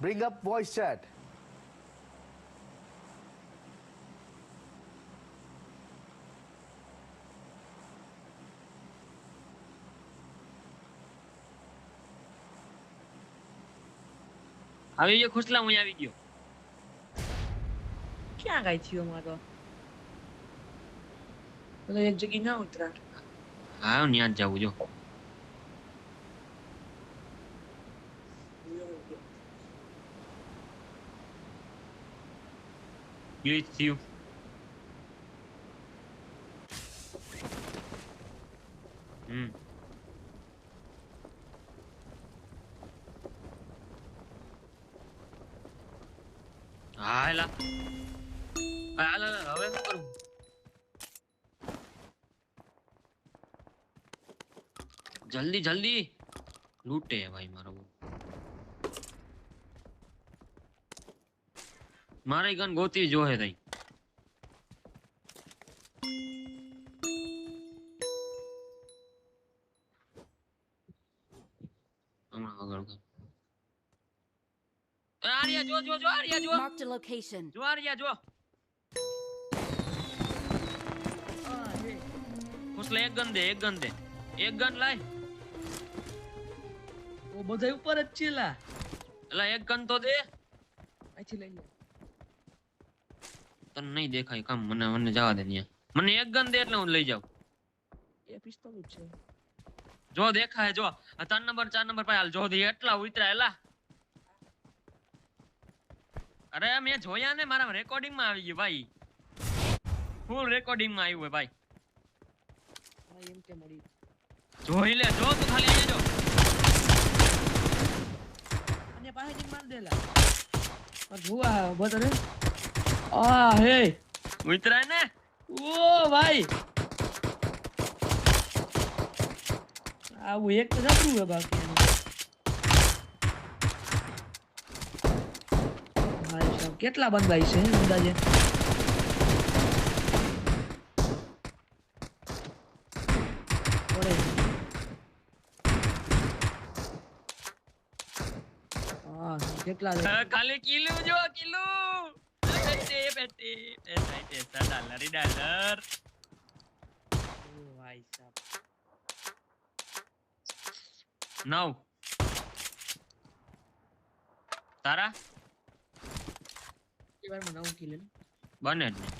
Bring up voice chat. આવી ગયો ખુશલા, હું આવી ગયો. ક્યાં ગઈ થયો મારો? તો એક જગ્યાએ ના ઉતરા. હા, ન્યા જ જાવું જો. ગ્લિચ થયું. હા એલા હાલ હવે શું કરું? જલ્દી જલ્દી લૂટે ભાઈ મારો. મારી ગન ગોતી જોહે તઈ. હમણાં આગળ કર. આરિયા જો જો જો આરિયા જો. Marked a location. જો આરિયા જો. ખુશલા એક ગન દે, એક ગન દે. એક ગન લાય. ઓ બધા ઉપર જ છે લા. એલા એક ગન તો દે. અહીંથી લઈ લે. તને નહીં દેખાય કામ, મને જવા દે ન્યા. મને એક ગન દે એટલે હું લઈ જાઉં. એ પિસ્તોલ જ છે. જો દેખાય જો. 3 નંબર 4 નંબર પર હાલ જો દે એટલા ઉતરા એલા. અરે મેં જોયા ને, મારા રેકોર્ડિંગ માં આવી ગયું ભાઈ. ફૂલ રેકોર્ડિંગ માં આવ્યું હે ભાઈ. હા એમ કે મળી. જોઈ લે જો તું ખાલી અહીંયા જો. અને પાસેથી માર દેલા. પર જોવા બતરે. આ હે ઉતરાય ને. ઓ ભાઈ આવું એક તો જતું હે બાકી એનું. ભાઈ સાહેબ કેટલા બંધાઈ છે અંદાજે? કેટલા ખાલી કિલો જો કિલો. બેટે બેટે બેટે $10 $. ઓ ભાઈ સાહેબ 9 તારા એ વાર માં 9 કિલો બને જ નહીં.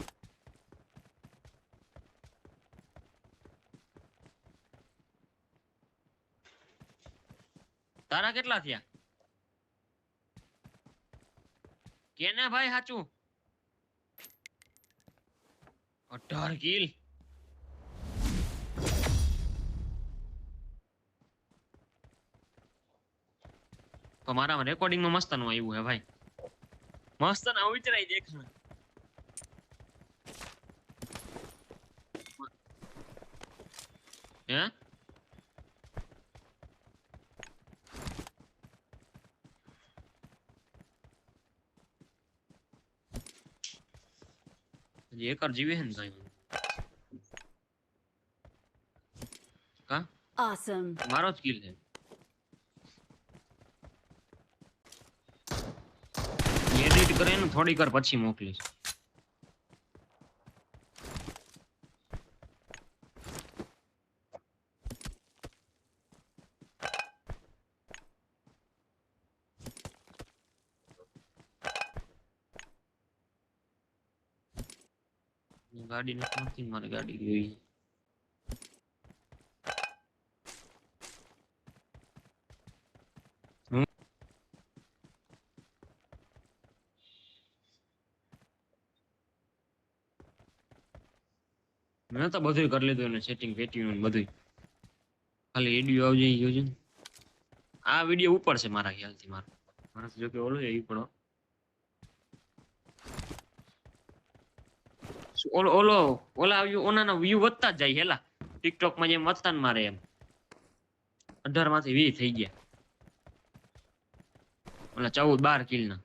તારા કેટલા થયા કેના ભાઈ? સાચું 18 કિલ. તો મારા રેકોર્ડિંગ માં મસ્ત નું આવ્યું હે ભાઈ. મસ્ત ના ઉતરાઈ દેખાય. હે એકર જીવે હે ને કઈ. કા Awesome. મારો જ કિલ છે. એડિટ કરીને થોડીક વાર પછી મોકલીશ. ગાડી નથી, મારે ગાડી જોઈએ. મેં તો બધું કરી લીધું એને સેટિંગ પેટીનું બધું. ખાલી એડિયો આવજે ઈ જોજે. આ વિડિયો ઉપર છે મારા ખ્યાલથી. મારા જો કે ઓલો એ પડો ઓલા આવ્યું. ઓનાના વ્યૂ વધતા જ જાય હેલા. ટિકટોક માં જેમ વધતા ને મારે એમ 18 માંથી 20 થઈ ગયા. ઓલા 14 12 કિલ ના.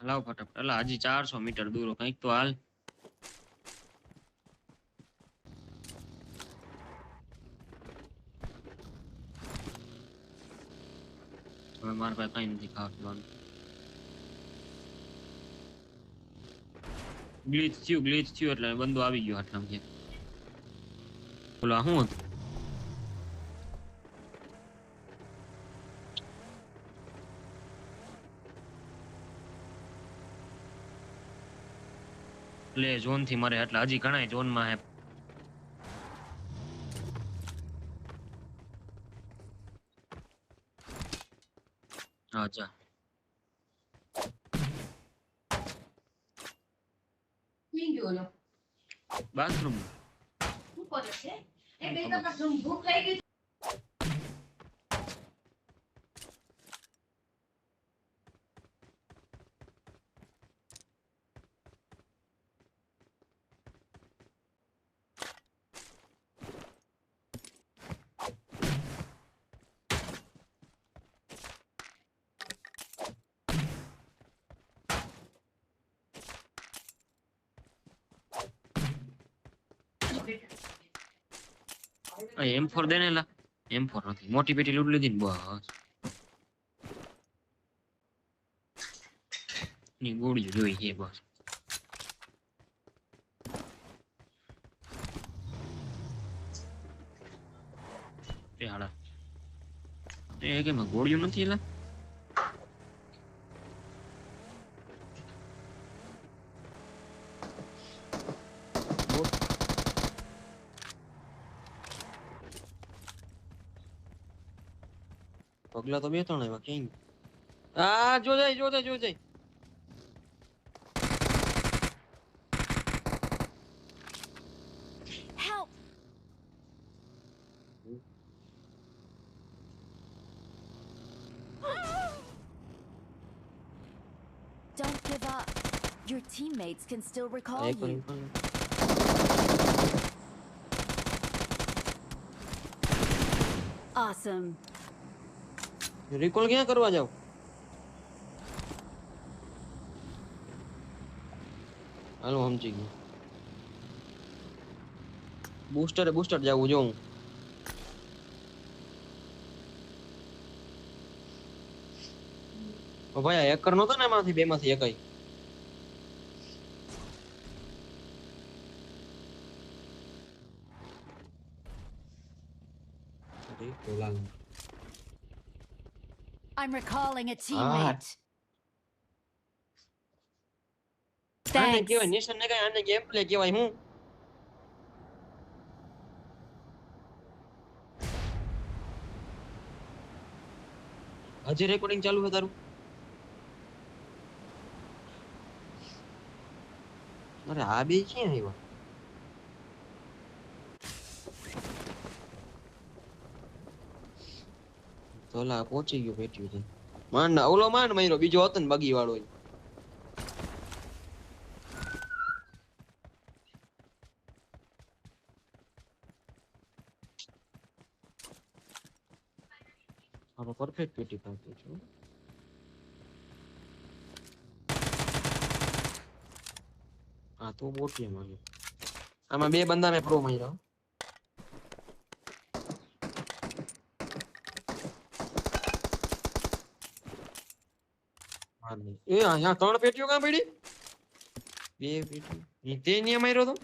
લાવ ફટાફટ. એટલે હજી 400 મીટર દૂર કંઈક તો હાલ. હવે મારા પાસે કઈ નથી ખાવાનું. ગ્લિચ થયું એટલે બંદો આવી ગયો આટલામાં છે. બોલો આ શું હતું? પ્લે ઝોન થી મારે એટલે હજી ઘણા ઝોન માં હે. અચ્છા બાથરૂમ M4 દે ને લા. M4 નથી, મોટી પેટી લૂંટ લીધી ને બસ. ની ગોળી જોઈ છે બસ. એ હાડા એ કે માં ગોળીઓ નથી લા. પગલા તો બે ત્રણ આવ્યા કેમ? જો જાય. Help! Don't give up. Your teammates can still recall you. Awesome. Recall ક્યાં કરવા જાવ? હાલો સમજી ગયો. બૂસ્ટર જાવું જો હું. ઓ ભાઈ હેકર નતો ને એમાંથી બે માંથી એકાઈ. I'm recalling a teammate. આને Thanks. કેવાય નિશન ને કઈ આને ગેમ પ્લે કેવાય હું. હજી રેકોર્ડિંગ ચાલુ છે તારું? અરે આ બે ક્યાં આવ્યા? તોલા પહોંચી ગયો પેટ્યું છે. માન ઓલો માન મયરો બીજો હતો ને બગી વાળો. હવે પરફેક્ટ પેટી પાડતો છું. આ તો બોટિયા માં આમાં બે બંદા મે પ્રો માર્યો. એ અહીંયા ત્રણ પેટીઓ કાં પડી? બે પેટી તે નિયમ માર્યો તો.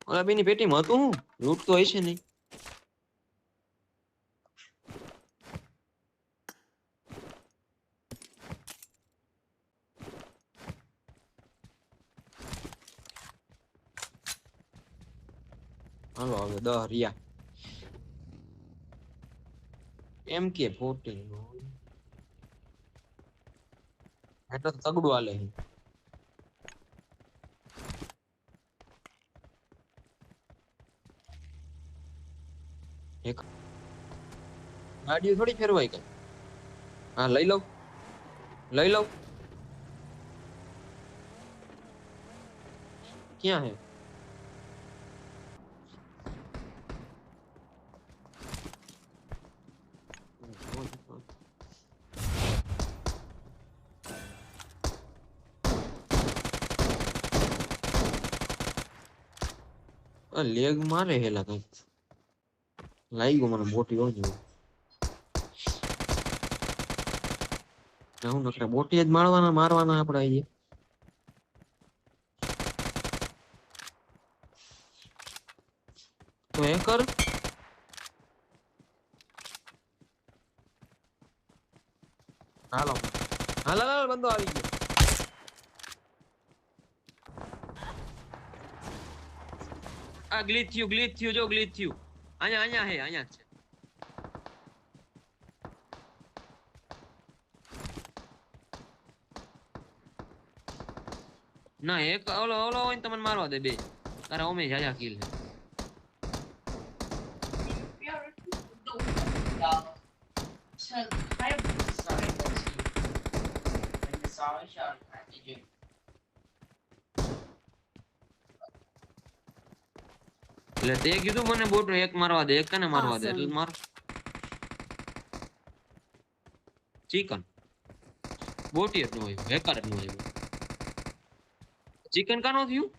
ઓલા બેની પેટીમાં હતું હું લૂટ તો હશે નહીં. હાલો હવે 10 રિયા. MK14 એટલે તો તગડું હાલે છે. એક ગાડીઓ થોડી ફેરવાય કઈ. હા લઈ લઉં. ક્યાં હે? લેગ મારે હેલા કઈ લાગ્યું મને બોટી હોય ને હું નકરે બોટી જ મારવાના આપણે આઈએ તો એ કર હાલો હાલો બંદો આવી ગયો આ ગ્લિચ થયું જો ગ્લિચ થયું અહીંયા હે અહીંયા જ છે ના એક ઓલો હોય ને તમને મારવા દે બે તારા ઓમે જાજા કિલ છે એટલે તે કીધું મને બોટો એક મારવા દે એક કને મારવા દે એટલે માર ચિકન બોટી જ ન હોય બેકાર જ ન હોય ચિકન કાનો થયું